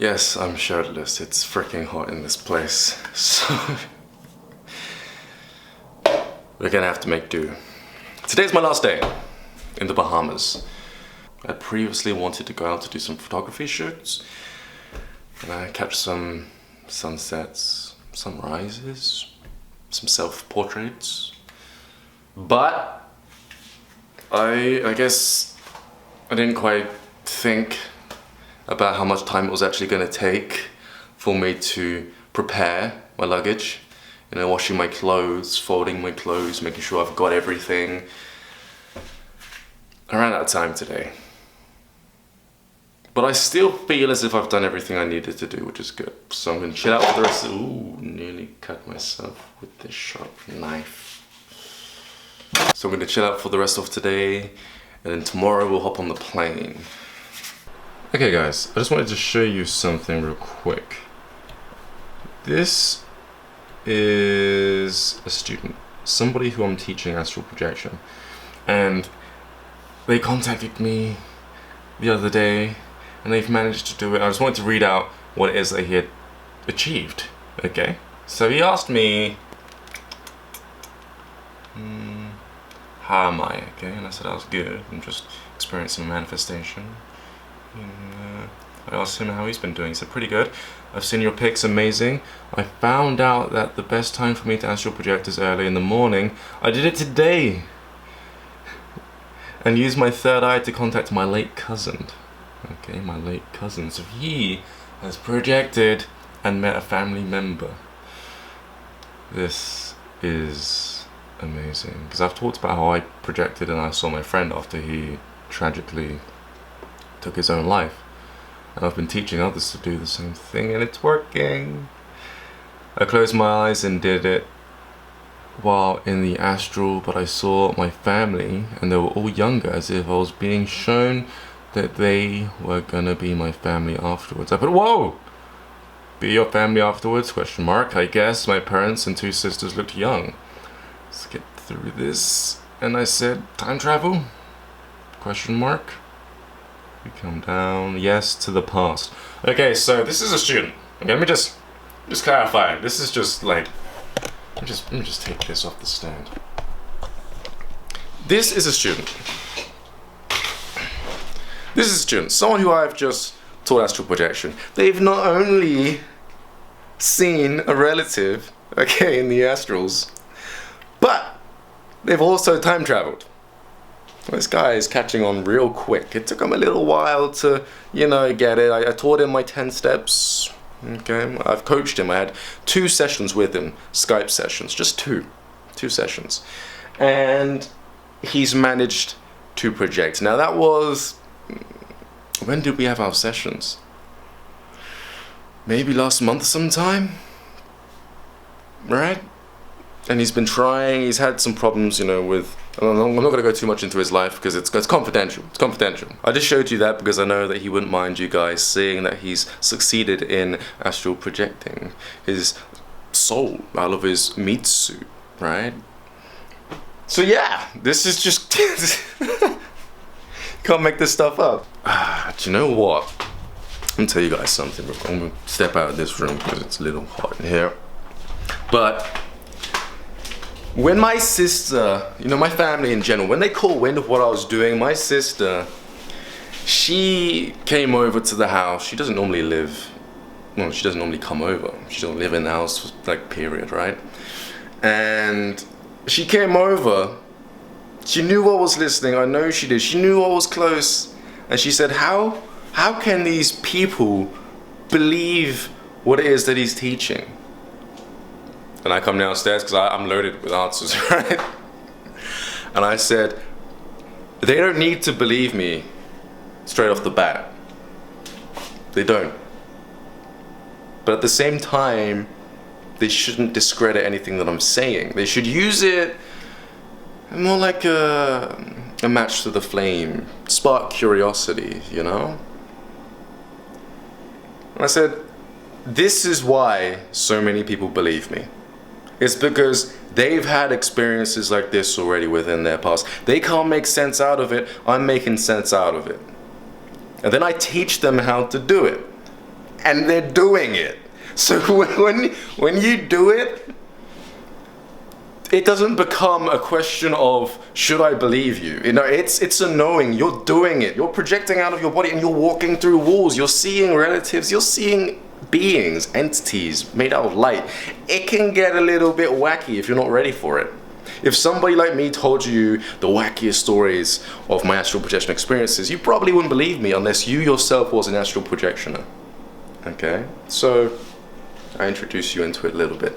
Yes, I'm shirtless. It's freaking hot in this place. So we're gonna have to make do. Today's my last day in the Bahamas. I previously wanted to go out to do some photography shoots and I catch some sunsets, sunrises, some self-portraits. But I guess I didn't quite think about how much time it was actually going to take for me to prepare my luggage. You know, washing my clothes, folding my clothes, making sure I've got everything. I ran out of time today. But I still feel as if I've done everything I needed to do, which is good. So I'm going to chill out for the rest of... Ooh, nearly cut myself with this sharp knife. So I'm going to chill out for the rest of today, and then tomorrow we'll hop on the plane. Okay guys, I just wanted to show you something real quick. This is a student, somebody who I'm teaching astral projection, and they contacted me the other day and they've managed to do it. I just wanted to read out what it is that he had achieved. Okay, so he asked me, how am I? Okay, and I said I was good. I'm just experiencing manifestation. And, I asked him how he's been doing. He said pretty good. I've seen your pics, amazing. I found out that the best time for me to astral project is early in the morning. I did it today and used my third eye to contact my late cousin. Okay, my late cousin. So he has projected and met a family member. This is amazing, because I've talked about how I projected and I saw my friend after he tragically took his own life, and I've been teaching others to do the same thing, and it's working. I closed my eyes and did it while in the astral, but I saw my family and they were all younger, as if I was being shown that they were gonna be my family afterwards. I put, whoa! Be your family afterwards? Question mark. I guess my parents and two sisters looked young. Let's get through this. And I said, time travel? Question mark. We come down, yes, to the past. Okay, so this is a student. Okay, let me just clarify. This is just like, let me just take this off the stand. This is a student. This is a student, someone who I've just taught astral projection. They've not only seen a relative, okay, in the astrals, but they've also time traveled. This guy is catching on real quick. It took him a little while to, you know, get it. I taught him my 10 steps. Okay, I've coached him. I had 2 sessions with him, Skype sessions, just 2 sessions. And he's managed to project. Now that was, when did we have our sessions? Maybe last month sometime, right? And he's been trying, he's had some problems, you know, with, I'm not going to go too much into his life because it's confidential. It's confidential. I just showed you that because I know that he wouldn't mind you guys seeing that he's succeeded in astral projecting his soul out of his meat suit, right? So yeah, this is just, can't make this stuff up. Do you know what? I'm going to tell you guys something. I'm going to step out of this room because it's a little hot in here. But when my sister, you know, my family in general, when they caught wind of what I was doing, my sister, she came over to the house. She doesn't normally live, well, she doesn't normally come over. She doesn't live in the house, like, period, right? And she came over. She knew I was listening. I know she did. She knew I was close. And she said, how can these people believe what it is that he's teaching? And I come downstairs because I'm loaded with answers, right? And I said, they don't need to believe me straight off the bat. They don't. But at the same time, they shouldn't discredit anything that I'm saying. They should use it more like a match to the flame, spark curiosity, you know? And I said, this is why so many people believe me. It's because they've had experiences like this already within their past. They can't make sense out of it. I'm making sense out of it. And then I teach them how to do it. and they're doing it. So when you do it, it doesn't become a question of should I believe you? You know, it's a knowing. You're doing it. You're projecting out of your body and you're walking through walls. You're seeing relatives. You're seeing beings, entities made out of light. It can get a little bit wacky if you're not ready for it. If somebody like me told you the wackiest stories of my astral projection experiences, you probably wouldn't believe me unless you yourself was an astral projectioner. Okay? So I introduce you into it a little bit.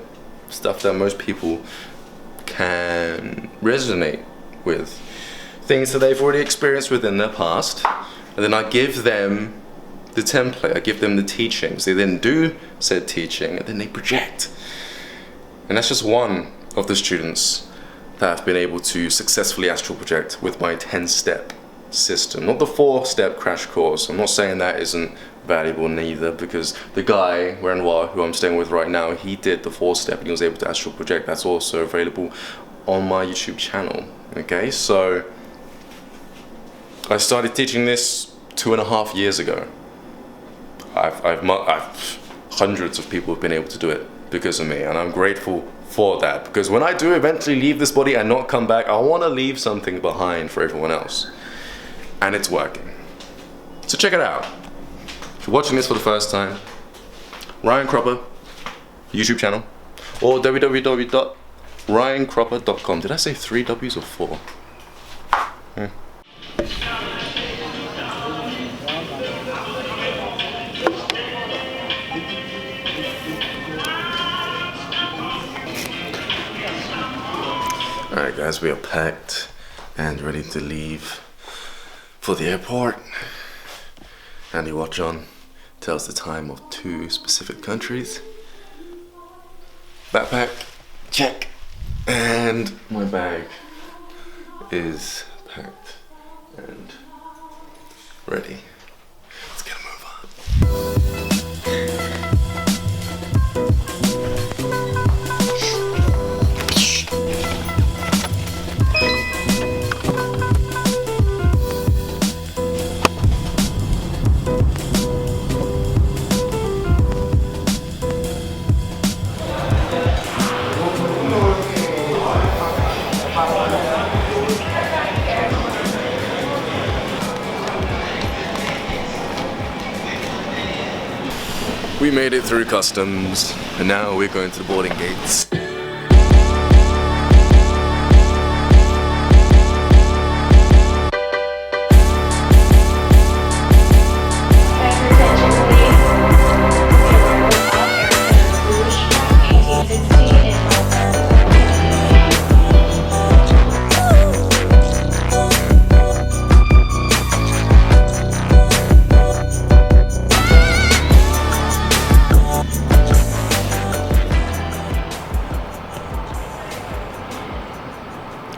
Stuff that most people can resonate with. Things that they've already experienced within their past. And then I give them the template, I give them the teachings. They then do said teaching and then they project. And that's just one of the students that have been able to successfully astral project with my 10-step system. Not the 4-step crash course. I'm not saying that isn't valuable neither, because the guy, Renoir, who I'm staying with right now, he did the 4-step and he was able to astral project. That's also available on my YouTube channel. Okay, so I started teaching this 2.5 years ago. Hundreds of people have been able to do it because of me, and I'm grateful for that, because when I do eventually leave this body and not come back, I want to leave something behind for everyone else, and it's working. So check it out. If you're watching this for the first time, Ryan Cropper YouTube channel, or www.ryancropper.com. Did I say 3 W's or 4? Alright guys, we are packed and ready to leave for the airport. Handy watch on, tells the time of 2 specific countries. Backpack, check. And my bag is packed and ready. Let's get a move on. We made it through customs, and now we're going to the boarding gates.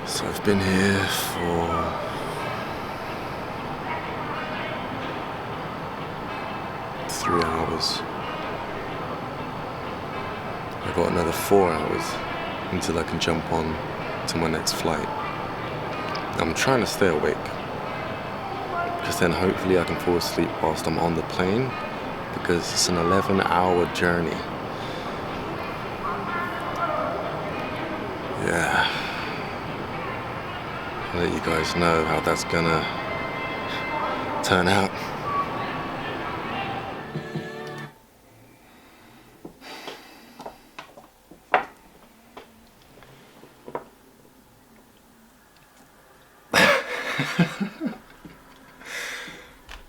So I've been here for 3 hours. I've got another 4 hours until I can jump on to my next flight. I'm trying to stay awake, because then hopefully I can fall asleep whilst I'm on the plane, because it's an 11-hour journey. Yeah. I'll let you guys know how that's gonna turn out.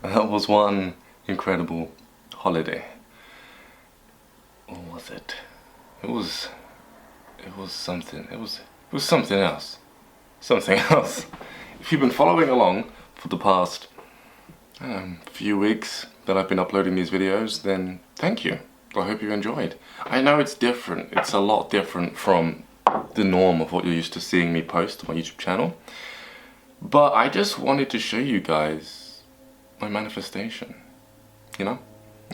That was one incredible holiday. Or was it? It was something. It was something else. Something else. If you've been following along for the past few weeks that I've been uploading these videos, then thank you. I hope you enjoyed. I know it's different. It's a lot different from the norm of what you're used to seeing me post on my YouTube channel. But I just wanted to show you guys my manifestation. You know?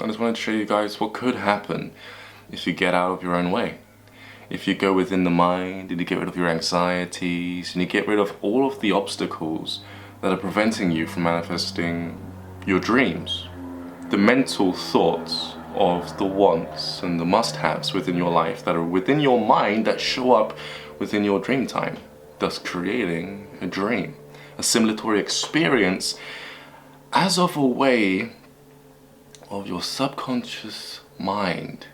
I just wanted to show you guys what could happen if you get out of your own way. If you go within the mind and you get rid of your anxieties and you get rid of all of the obstacles that are preventing you from manifesting your dreams. The mental thoughts of the wants and the must-haves within your life that are within your mind that show up within your dream time, thus creating a dream, a simulatory experience as of a way of your subconscious mind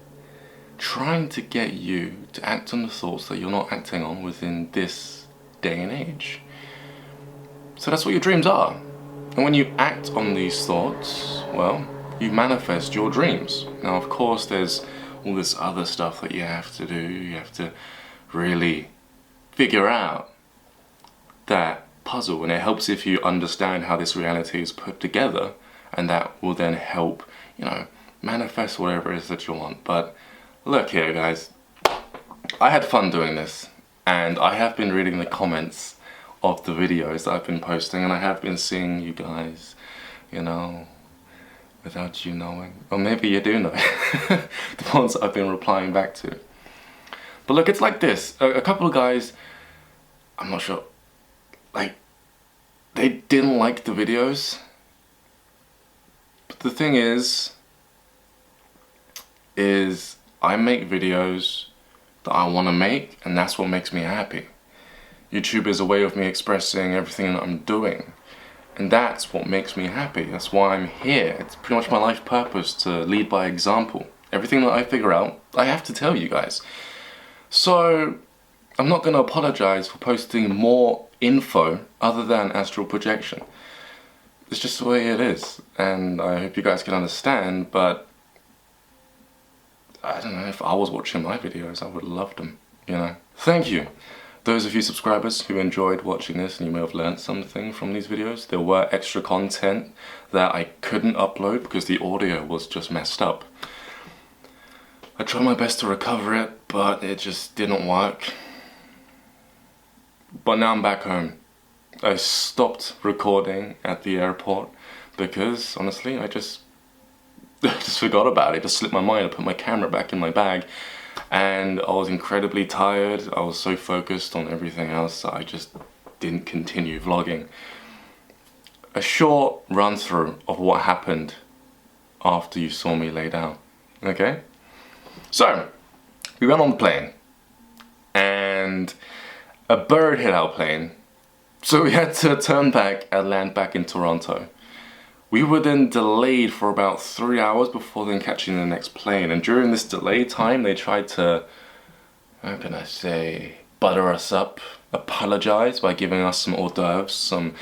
trying to get you to act on the thoughts that you're not acting on within this day and age. So that's what your dreams are. And when you act on these thoughts, well, you manifest your dreams. Now, of course, there's all this other stuff that you have to do. You have to really figure out that puzzle, and it helps if you understand how this reality is put together, and that will then help, you know, manifest whatever it is that you want. But look here, guys, I had fun doing this, and I have been reading the comments of the videos that I've been posting, and I have been seeing you guys, you know, without you knowing, or maybe you do know, the ones that I've been replying back to. But look, it's like this, a couple of guys, I'm not sure, like, they didn't like the videos, but the thing is I make videos that I want to make, and that's what makes me happy. YouTube is a way of me expressing everything that I'm doing, and that's what makes me happy. That's why I'm here. It's pretty much my life purpose to lead by example. Everything that I figure out, I have to tell you guys. So I'm not going to apologize for posting more info other than astral projection. It's just the way it is, and I hope you guys can understand. But I don't know, if I was watching my videos, I would have loved them, you know. Thank you, those of you subscribers who enjoyed watching this, and you may have learned something from these videos. There were extra content that I couldn't upload because the audio was just messed up. I tried my best to recover it, but it just didn't work. But now I'm back home. I stopped recording at the airport because, honestly, I just forgot about it. It just slipped my mind. I put my camera back in my bag, and I was incredibly tired. I was so focused on everything else that I just didn't continue vlogging. A short run through of what happened after you saw me lay down, okay? So, we went on the plane, and a bird hit our plane, so we had to turn back and land back in Toronto. We were then delayed for about 3 hours before then catching the next plane, and during this delay time they tried to, how can I say, butter us up, apologize by giving us some hors d'oeuvres, some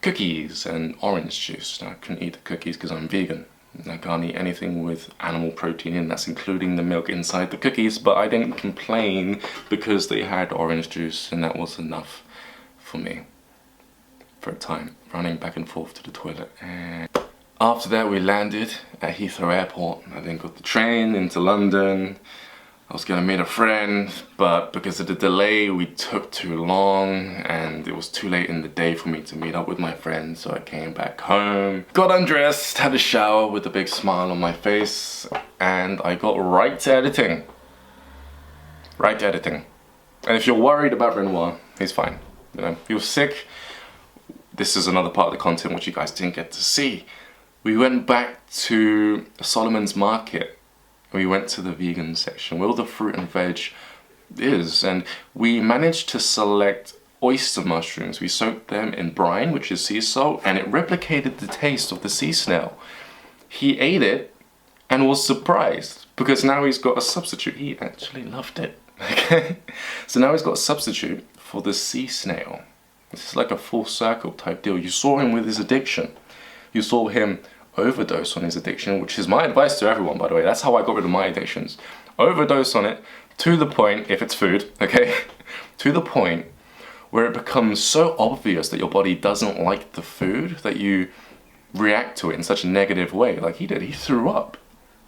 cookies and orange juice. Now, I couldn't eat the cookies because I'm vegan. I can't eat anything with animal protein in, that's including the milk inside the cookies, but I didn't complain because they had orange juice, and that was enough for me for a time, running back and forth to the toilet. And after that we landed at Heathrow Airport. I then got the train into London. I was gonna meet a friend, but because of the delay we took too long, and it was too late in the day for me to meet up with my friend, so I came back home, got undressed, had a shower with a big smile on my face, and I got right to editing. Right to editing. And if you're worried about Renoir, he's fine. You know, he was sick. This is another part of the content which you guys didn't get to see. We went back to Solomon's Market. We went to the vegan section where all the fruit and veg is, and we managed to select oyster mushrooms. We soaked them in brine, which is sea salt, and it replicated the taste of the sea snail. He ate it and was surprised because now he's got a substitute. He actually loved it. Okay, so now he's got a substitute for the sea snail. This is like a full circle type deal. You saw him with his addiction. You saw him overdose on his addiction, which is my advice to everyone, by the way. That's how I got rid of my addictions. Overdose on it to the point, if it's food, okay, to the point where it becomes so obvious that your body doesn't like the food that you react to it in such a negative way, like he did. He threw up,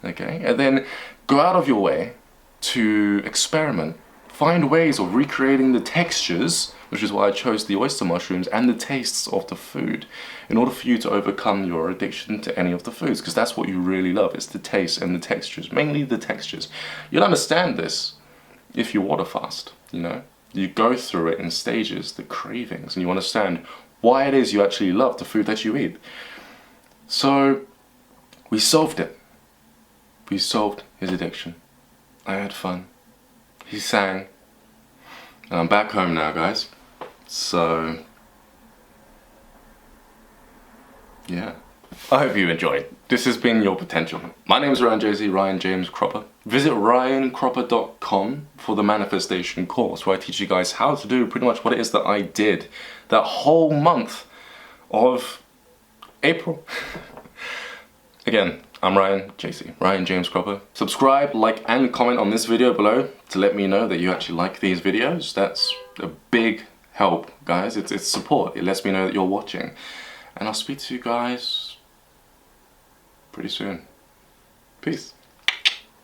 okay? And then go out of your way to experiment, find ways of recreating the textures, which is why I chose the oyster mushrooms, and the tastes of the food, in order for you to overcome your addiction to any of the foods, because that's what you really love. It's the taste and the textures, mainly the textures. You'll understand this if you water fast, you know? You go through it in stages, the cravings, and you understand why it is you actually love the food that you eat. So we solved it. We solved his addiction. I had fun. He sang. And I'm back home now, guys. So, yeah. I hope you enjoyed. This has been Your Potential. My name is Ryan Jay-Z, Ryan James Cropper. Visit ryancropper.com for the manifestation course, where I teach you guys how to do pretty much what it is that I did that whole month of April. Again, I'm Ryan Jay-Z, Ryan James Cropper. Subscribe, like, and comment on this video below to let me know that you actually like these videos. That's a big help, guys. It's support. It lets me know that you're watching. And I'll speak to you guys pretty soon. Peace.